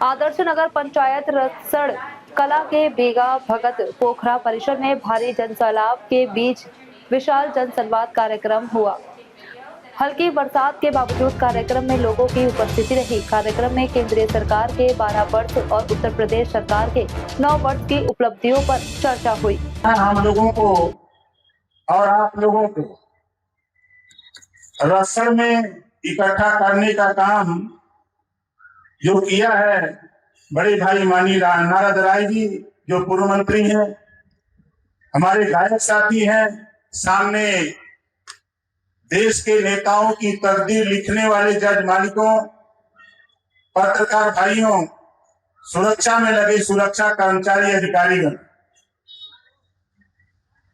आदर्श नगर पंचायत रसड़ कला के बेगा भगत पोखरा परिसर में भारी जनसैलाब के बीच विशाल जनसंवाद कार्यक्रम हुआ। हल्की बरसात के बावजूद कार्यक्रम में लोगों की उपस्थिति रही। कार्यक्रम में केंद्रीय सरकार के 12 वर्ष और उत्तर प्रदेश सरकार के 9 वर्ष की उपलब्धियों पर चर्चा हुई। हम लोगों को और आप लोगों को रसड़ में इकट्ठा करने का काम जो किया है बड़े भाई माननीय नारद राय जी, जो पूर्व मंत्री हैं, हमारे गायक साथी हैं, सामने देश के नेताओं की तकदीर लिखने वाले जज मालिकों, पत्रकार भाइयों, सुरक्षा में लगे सुरक्षा कर्मचारी अधिकारीगण,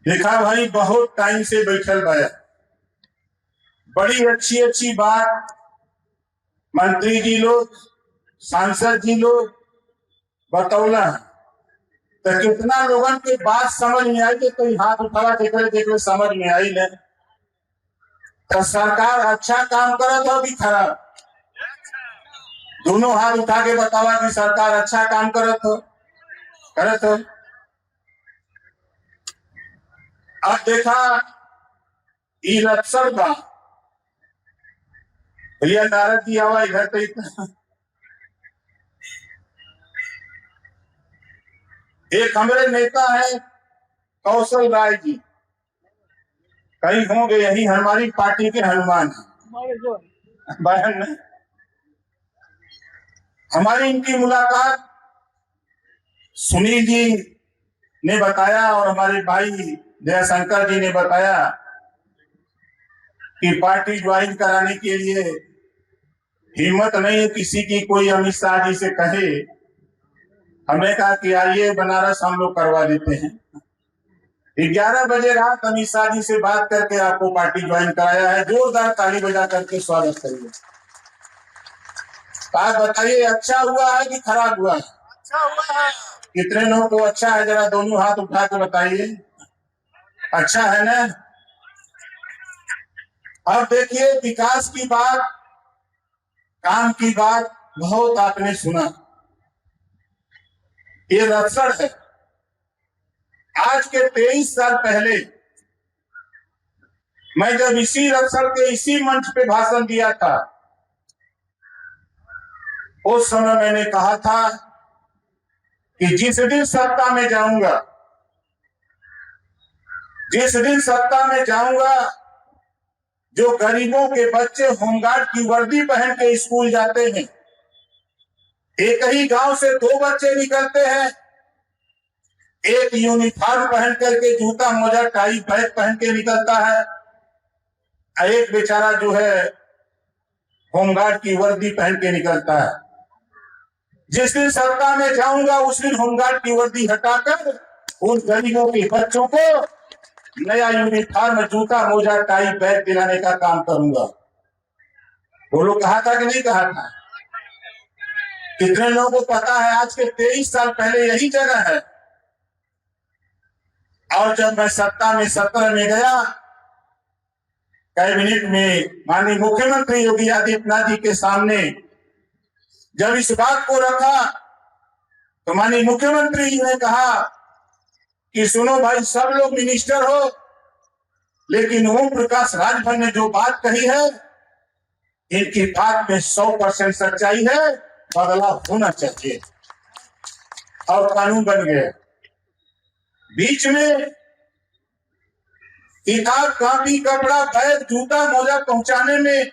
देखा भाई बहुत टाइम से बैठल बाया, बड़ी अच्छी अच्छी बात मंत्री जी लोग, सांसद जी लोग बतौला। तो कितना लोगन के बात समझ में आई, कोई हाथ उठावा देख समझ में आई नहीं। तो सरकार अच्छा काम करत हो कि खराब? दोनों हाथ उठा के बतावा कि सरकार अच्छा काम करत हो। अब देखा रसड़ बा, भैया नारद जी आवा इधर तो इतना। एक हमारे नेता है कौशल राय जी, कहीं होंगे, यही हमारी पार्टी के हनुमान बहन। हमारी इनकी मुलाकात सुनील जी ने बताया और हमारे भाई जयशंकर जी ने बताया कि पार्टी ज्वाइन कराने के लिए हिम्मत नहीं है किसी की, कोई अमित शाह जी से कहे। हमने कहा कि आइए बनारस हम लोग करवा देते हैं। 11 बजे रात अमित शाह जी से बात करके आपको पार्टी ज्वाइन कराया है। जोरदार ताली बजा करके स्वागत करिए। आप बताइए अच्छा हुआ है कि खराब हुआ है? अच्छा हुआ है। कितने लोगों को अच्छा है? जरा दोनों हाथ उठा के बताइए। अच्छा है ना? अब देखिए विकास की बात, काम की बात बहुत आपने सुना। ये रसड़ है। आज के 23 साल पहले मैं जब इसी रसड़ के इसी मंच पे भाषण दिया था, उस समय मैंने कहा था कि जिस दिन सत्ता में जाऊंगा, जो गरीबों के बच्चे होमगार्ड की वर्दी पहन के स्कूल जाते हैं, एक ही गांव से 2 बच्चे निकलते हैं, एक यूनिफॉर्म पहन करके जूता मोजा टाई बैग पहन के निकलता है, एक बेचारा जो है होमगार्ड की वर्दी पहन के निकलता है। जिस दिन सत्ता में जाऊंगा उस दिन होमगार्ड की वर्दी हटाकर उन गरीबों के बच्चों को नया यूनिफॉर्म, जूता मोजा टाई बैग दिलाने का काम करूंगा। वो लोग कहा था कि नहीं कहा था? कितने लोगों को पता है आज के 23 साल पहले यही जगह है। और जब मैं सत्ता में 17 में गया, कैबिनेट में माननीय मुख्यमंत्री योगी आदित्यनाथ जी के सामने जब इस बात को रखा तो माननीय मुख्यमंत्री जी ने कहा कि सुनो भाई, सब लोग मिनिस्टर हो, लेकिन ओम प्रकाश राजभर ने जो बात कही है, इनकी बात में 100% सच्चाई है, बदलाव होना चाहिए। और कानून बन गया। बीच में किताब, कॉपी, कपड़ा, बैग, जूता मोजा पहुंचाने में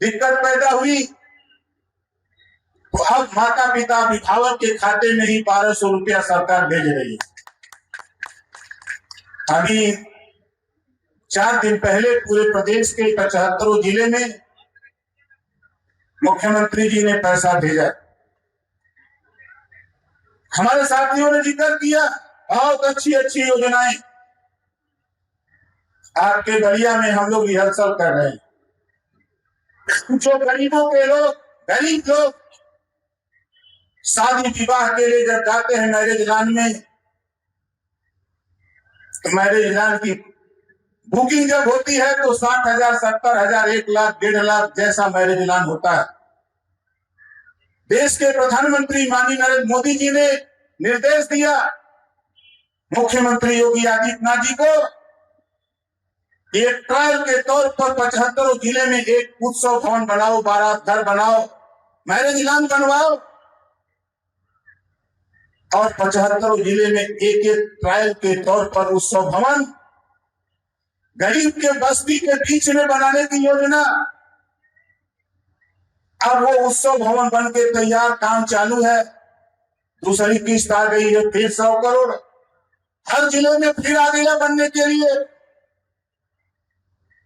दिक्कत पैदा हुई, तो अब माता पिता अभिभावक के खाते में ही 1200 रुपया सरकार भेज रही है। अभी 4 दिन पहले पूरे प्रदेश के 75 जिले में मुख्यमंत्री जी ने पैसा भेजा। हमारे साथियों ने जिक्र किया बहुत अच्छी अच्छी योजनाएं। आपके बलिया में हम लोग रिहर्सल कर रहे हैं। जो गरीबों के लोग, गरीब लोग शादी विवाह के लिए जब जाते हैं मैरिज लॉन में, तो मैरिज लॉन की बुकिंग जब होती है तो 60,000, 70,000, 1 लाख, 1.5 लाख जैसा मैरिज लॉन होता है। देश के प्रधानमंत्री माननीय नरेंद्र मोदी जी ने निर्देश दिया मुख्यमंत्री योगी आदित्यनाथ जी को एक ट्रायल के तौर पर 75 जिले में एक उत्सव भवन बनाओ, बारात घर बनाओ, मैरिज लॉन बनवाओ और 75 जिले में एक एक ट्रायल के तौर पर उत्सव भवन गरीब के बस्ती के बीच में बनाने की योजना। अब वो उत्सव भवन बन के तैयार, काम चालू है। दूसरी किस्त आ गई है, फिर 100 करोड़ हर जिले में फिर आ गया बनने के लिए।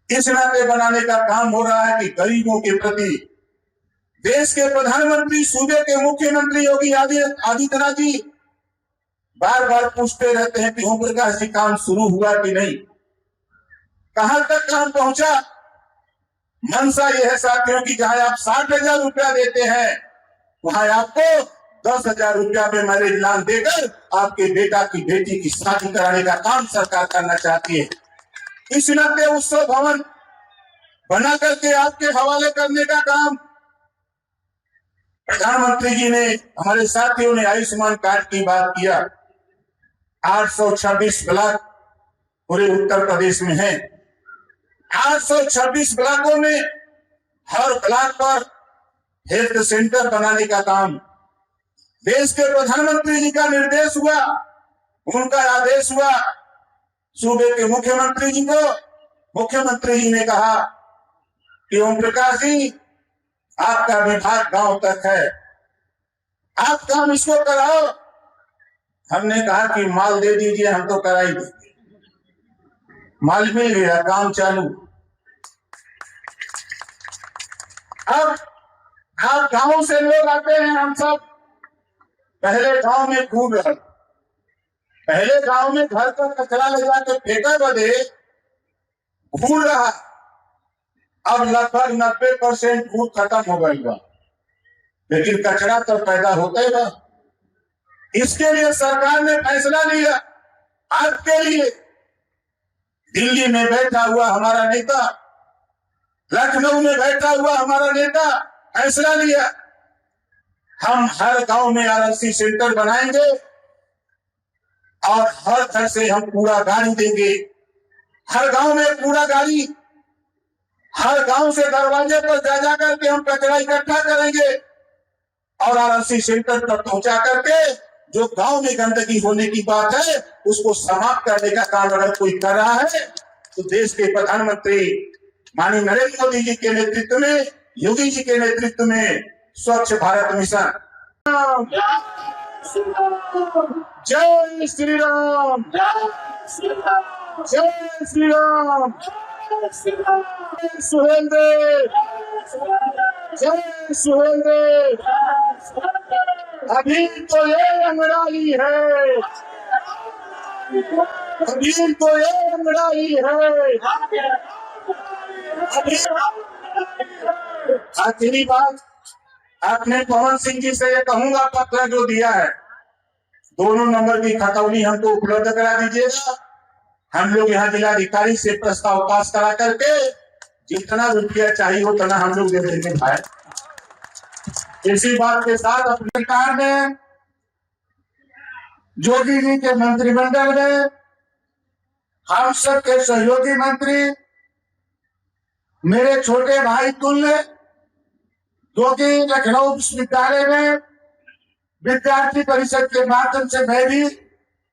इस नाते बनाने का काम हो रहा है कि गरीबों के प्रति देश के प्रधानमंत्री, सूबे के मुख्यमंत्री योगी आदित्यनाथ जी बार बार पूछते रहते हैं कि ओम प्रकाश जी काम शुरू हुआ कि नहीं, कहां तक काम पहुंचा। मंशा यह है साथियों की जहां आप 60,000 रुपया देते हैं वहां आपको 10,000 रुपया में मैरिज लॉन देकर आपके बेटा की बेटी की शादी कराने का काम सरकार करना चाहती है। इस नाते उत्सव भवन बना करके आपके हवाले करने का काम प्रधानमंत्री जी ने, हमारे साथियों ने आयुष्मान कार्ड की बात किया। 826 ब्लॉक पूरे उत्तर प्रदेश में है। 826 ब्लॉकों में हर ब्लॉक पर हेल्थ सेंटर बनाने का काम देश के प्रधानमंत्री जी का निर्देश हुआ, उनका आदेश हुआ। सूबे के मुख्यमंत्री जी को मुख्यमंत्री जी ने कहा कि ओम प्रकाश जी आपका विभाग गांव तक है, आप काम इसको कराओ। हमने कहा कि माल दे दीजिए, हम तो करा ही देंगे। माल मिल गया, काम चालू। अब आप गांव से लोग आते हैं, हम सब पहले गांव में खूब रहे, पहले गांव में घर का कचरा ले जाके फेंका बदे घूर रहा। अब लगभग 90% घूर खत्म हो गई बा, लेकिन कचरा तो पैदा होता ही बा। इसके लिए सरकार ने फैसला लिया। आपके लिए दिल्ली में बैठा हुआ हमारा नेता, लखनऊ में बैठा हुआ हमारा नेता फैसला लिया, हम हर गांव में आरएससी सेंटर बनाएंगे और हर घर से हम कूड़ा गाड़ी देंगे। हर गांव में कूड़ा गाड़ी, हर गांव से दरवाजे पर जा करके हम कचरा इकट्ठा करेंगे और आरएससी सेंटर तक पहुंचा करके जो गांव में गंदगी होने की बात है उसको समाप्त करने का काम अगर कोई कर रहा है तो देश के प्रधानमंत्री माननीय नरेंद्र मोदी जी के नेतृत्व में, योगी जी के नेतृत्व में स्वच्छ भारत मिशन। जय श्री राम, जय श्री राम, सुहेल देव, जय सुहेल देव। अभी तो ये अंगड़ाई है, अभी तो ये अंगड़ाई है। आखिरी बात आपने पवन सिंह जी से ये कहूंगा, पत्र जो दिया है 2 नंबर की खतौनी हमको उपलब्ध करा दीजिएगा। हम लोग यहाँ जिलाधिकारी से प्रस्ताव पास करा करके जितना रुपया चाहिए उतना हम लोग दे देंगे भाई। इसी बात के साथ अपनी सरकार में, योगी जी के मंत्रिमंडल में हम सब के सहयोगी मंत्री, मेरे छोटे भाई तुल्य जो कि लखनऊ विश्वविद्यालय में विद्यार्थी परिषद के माध्यम से मैं भी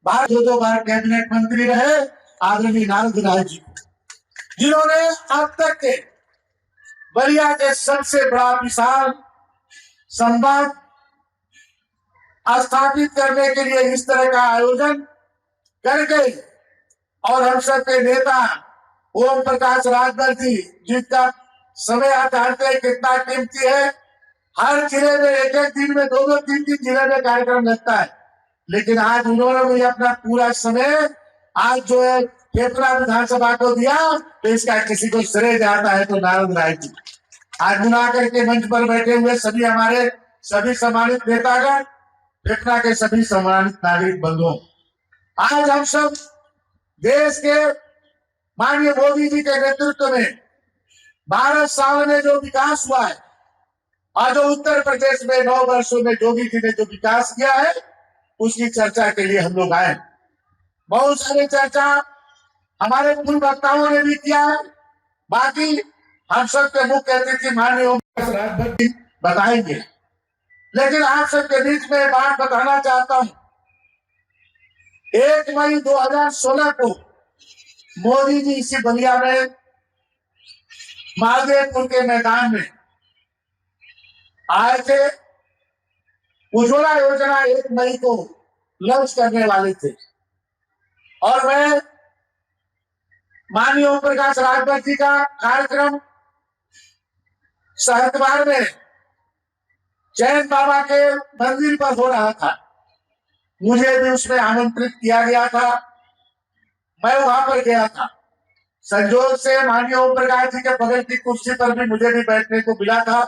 2 बार कैबिनेट मंत्री रहे, आदरणीय नारद राय जी, जिन्होंने अब तक के बलिया के सबसे बड़ा विशाल संवाद स्थापित करने के लिए इस तरह का आयोजन करके और हम सब के नेता ओम प्रकाश राजभर जी, जिनका समय आप जानते हैं कितना कीमती है, हर जिले में एक दिन में 2-2 3-3 जिले में कार्यक्रम लगता है, लेकिन आज उन्होंने भी अपना पूरा समय आज जो है केपला विधानसभा को दिया, तो इसका किसी को श्रेय जाता है तो नारद राय जी। आज बुला करके मंच पर बैठे हुए सभी हमारे सभी सम्मानित नेतागण, फेफड़ा के सभी सम्मानित नागरिक बंधुओं, आज हम सब देश के माननीय मोदी जी के नेतृत्व में 12 साल में जो विकास हुआ है, और जो उत्तर प्रदेश में 9 वर्षों में योगी जी ने जो विकास किया है उसकी चर्चा के लिए हम लोग आए। बहुत सारी चर्चा हमारे पूर्व वक्ताओं ने भी किया है। बाकी हम सब के मुख्य अतिथि माननीय ओम प्रकाश राजभर जी बताएंगे, लेकिन आप सबके बीच में बात बताना चाहता हूं। 1 मई 2016 को मोदी जी इसी बलिया में मालदेवपुर के मैदान में आए थे। उज्ज्वला योजना 1 मई को लॉन्च करने वाले थे और मैं माननीय ओम प्रकाश राजभर जी का कार्यक्रम सहतवार में जैन बाबा के मंदिर पर हो रहा था। मुझे भी उसमें आमंत्रित किया गया था, मैं वहां पर गया था। संजोग से माननीय ओम प्रकाश जी के बगल की कुर्सी पर भी मुझे भी बैठने को मिला था।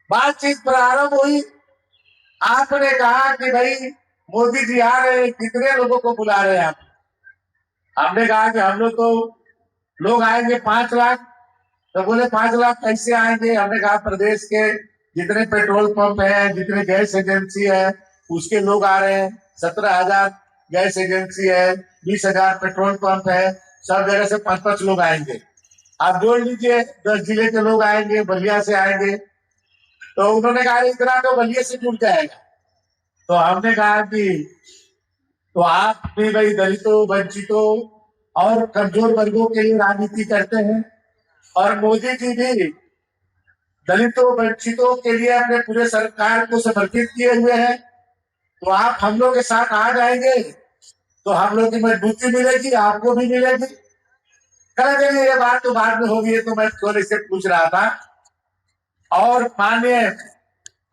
बातचीत प्रारंभ हुई। आपने कहा कि भाई मोदी जी आ रहे हैं, कितने लोगों को बुला रहे हैं आप? हमने कहा कि हम लोग तो लोग आएंगे 5 लाख। तो बोले 5 लाख कैसे आएंगे? हमने कहा प्रदेश के जितने पेट्रोल पंप है, जितने गैस एजेंसी है, उसके लोग आ रहे हैं। 17,000 गैस एजेंसी है, 20,000 पेट्रोल पंप है, सब जगह से 5-5 लोग आएंगे। आप जोड़ लीजिए 10 जिले के लोग आएंगे, बलिया से आएंगे। तो उन्होंने कहा इतना तो बलिया से जुड़ जाएगा। तो हमने कहा कि तो आप भी भाई दलितों, वंचितों और कमजोर वर्गों के लिए राजनीति करते हैं और मोदी जी भी दलितों, वंचितों के लिए अपने पूरे सरकार को समर्पित किए हुए हैं। तो आप हम लोग के साथ आ जाएंगे तो हम लोग की मजबूती मिलेगी, आपको भी मिलेगी। कह देंगे ये बात तो बाद में होगी, तो मैं थोड़े से पूछ रहा था। और माननीय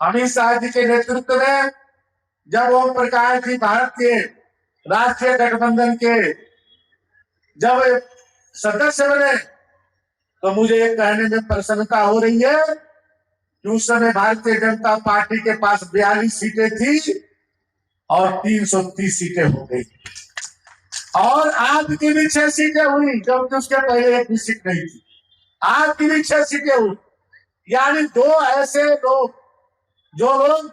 अमित शाह जी के नेतृत्व में जब ओम प्रकाश जी भारत के राष्ट्रीय गठबंधन के जब सदस्य बने तो मुझे ये कहने में प्रसन्नता हो रही है कि उस समय भारतीय जनता पार्टी के पास 42 सीटें थी और 330 सीटें हो गई और आपकी भी 6 सीटें हुई, जबकि उसके पहले एक भी सीट नहीं थी। आपकी भी 6 सीटें हुई, यानी 2 ऐसे लोग जो लोग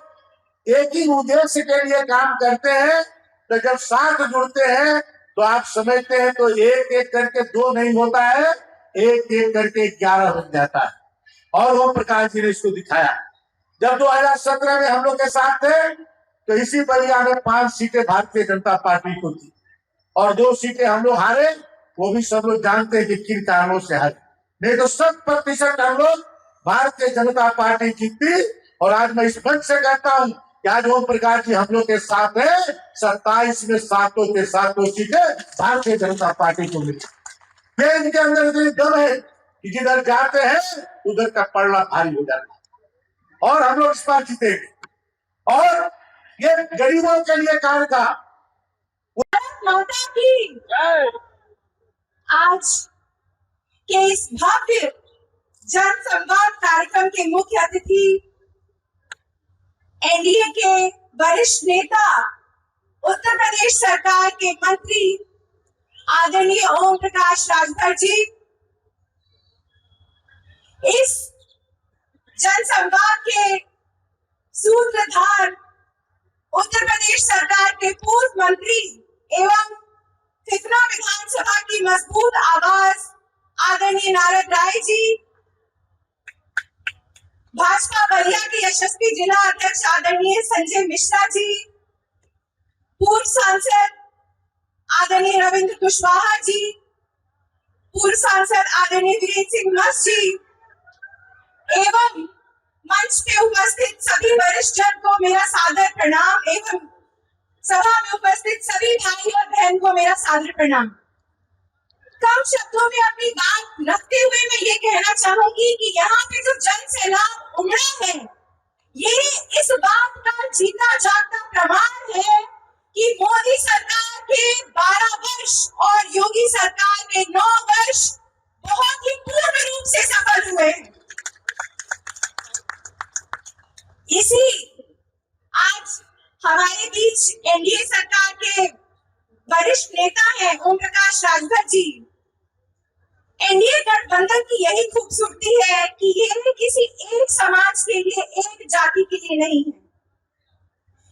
एक ही उद्देश्य के लिए काम करते हैं, तो जब साथ जुड़ते हैं तो आप समझते हैं तो एक एक करके 2 नहीं होता है, एक एक करके 11 बन जाता है। और ओम प्रकाश जी ने इसको दिखाया। जब 2017 में हम लोग के साथ थे तो इसी बलिया में 5 सीटें भारतीय जनता पार्टी को थी और 2 सीटें हम लोग हारे। वो भी सब लोग जानते हैं कि किन कारणों से हारे, नहीं तो 100% हम लोग भारतीय जनता पार्टी जीती। और आज मैं इस मंच से कहता हूं कि आज ओम प्रकाश जी हम लोग के साथ है। 27 में 7 के 7 सीटें भारतीय जनता पार्टी को मिली। इनके अंदर इतनी दम है कि जिधर जाते हैं उधर का पड़ना भारी हो जाता है और हम लोग इस बार जीतेंगे। और ये गरीबों के लिए कार्य था। माता की आज के इस भव्य जन संवाद कार्यक्रम के मुख्य अतिथि एनडीए के वरिष्ठ नेता, उत्तर प्रदेश सरकार के मंत्री आदरणीय ओम प्रकाश राजभर जी, इस जन संवाद के सूत्रधार उत्तर प्रदेश सरकार के पूर्व मंत्री एवं फिफना विधानसभा की मजबूत आवाज आदरणीय नारद राय जी, भाजपा बलिया के यशस्वी जिला अध्यक्ष आदरणीय संजय मिश्रा जी, पूर्व सांसद आदरणीय रविंद्र कुशवाहा जी, पूर्व सांसद आदरणीय वीरेंद्र सिंह मस्त जी एवं मंच पे उपस्थित सभी वरिष्ठ जन को मेरा सादर प्रणाम एवं सभा में उपस्थित सभी भाई और बहन को मेरा सादर प्रणाम। कम शब्दों में अपनी बात रखते हुए मैं ये कहना चाहूंगी कि यहाँ पे जो जन सैलाब उमड़ा है, ये इस बात का जीता जागता प्रमाण है कि मोदी सरकार के 12 वर्ष और योगी सरकार के 9 वर्ष बहुत ही पूर्ण रूप से सफल हुए। इसी आज हमारे बीच एनडीए सरकार के वरिष्ठ नेता हैं ओम प्रकाश राजभर जी। एनडीए गठबंधन की यही खूबसूरती है कि ये किसी एक समाज के लिए, एक जाति के लिए नहीं है।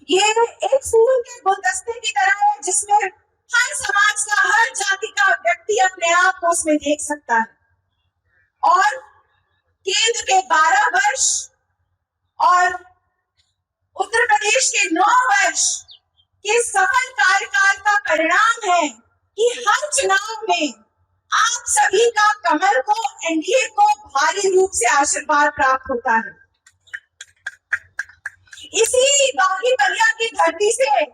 ये एक फूल के गुलदस्ते की तरह है जिसमें हर समाज का, हर जाति का व्यक्ति अपने आप को उसमें देख सकता है। और केंद्र के 12 वर्ष और उत्तर प्रदेश के 9 वर्ष के सफल कार्यकाल का परिणाम है कि हर चुनाव में आप सभी का कमल को, एनडीए को भारी रूप से आशीर्वाद प्राप्त होता है। इसी बागीपलिया की धरती से,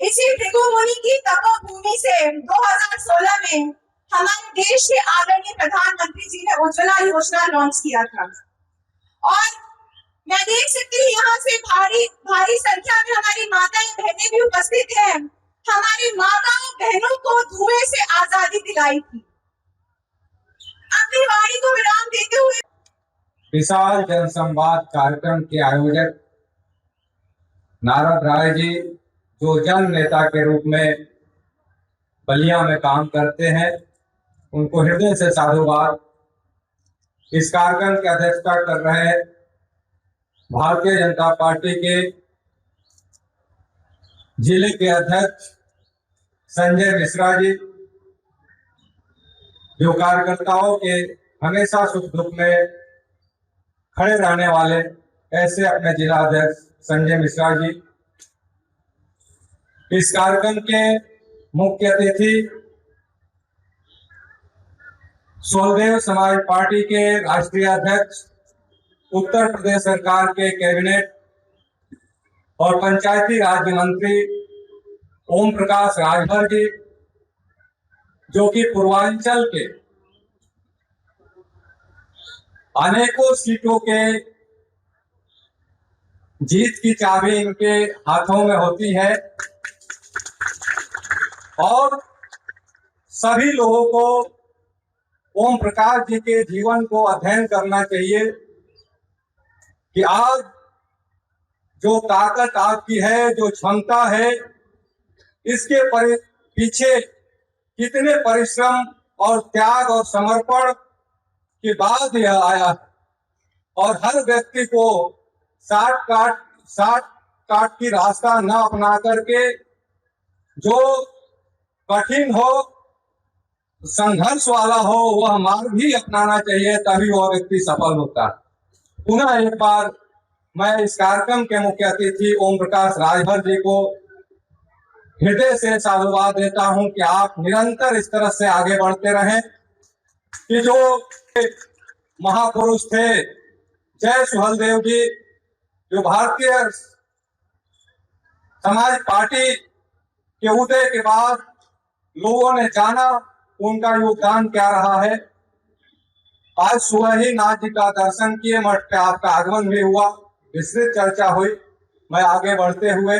इसी भृगु मुनि की तपोभूमि से 2016 में हमारे देश के आदरणीय प्रधानमंत्री जी ने उज्ज्वला योजना लॉन्च किया था। और मैं देख सकती हूँ यहाँ से भारी संख्या में हमारी माताएं बहनें भी उपस्थित हैं। हमारी माताओं बहनों को धुएं से आजादी दिलाई थी। अपनी वाणी को विराम देते हुए विशाल जनसंवाद कार्यक्रम के आयोजक नारद राय जी, जो जन नेता के रूप में बलिया में काम करते हैं, उनको हृदय से साधुवाद। इस कार्यक्रम की अध्यक्षता कर रहे भारतीय जनता पार्टी के जिले के अध्यक्ष संजय मिश्रा जी, जो कार्यकर्ताओं के हमेशा सुख दुख में खड़े रहने वाले ऐसे अपने जिला अध्यक्ष संजय मिश्रा जी। इस कार्यक्रम के मुख्य अतिथि सोलदेव समाज पार्टी के राष्ट्रीय अध्यक्ष, उत्तर प्रदेश सरकार के कैबिनेट और पंचायती राज मंत्री ओम प्रकाश राजभर जी, जो कि पूर्वांचल के अनेकों सीटों के जीत की चाबी इनके हाथों में होती है। और सभी लोगों को ओम प्रकाश जी के जीवन को अध्ययन करना चाहिए कि आज जो ताकत आपकी है, जो क्षमता है, इसके पीछे कितने परिश्रम और त्याग और समर्पण के बाद यह आया। और हर व्यक्ति को शॉर्टकट की रास्ता न अपना करके जो कठिन हो, संघर्ष वाला हो, वह मार्ग भी अपनाना चाहिए, तभी वह व्यक्ति सफल होता है। पुनः एक बार मैं इस कार्यक्रम के मुख्य अतिथि ओम प्रकाश राजभर जी को हृदय से साधुवाद देता हूं कि आप निरंतर इस तरह से आगे बढ़ते रहें कि जो महापुरुष थे जय सुहलदेव जी, जो भारतीय समाज पार्टी के उदय के बाद लोगों ने जाना उनका योगदान क्या रहा है। आज सुबह ही नाथ जी का दर्शन किए, मठ पे आपका आगमन भी हुआ, विस्तृत चर्चा हुई। मैं आगे बढ़ते हुए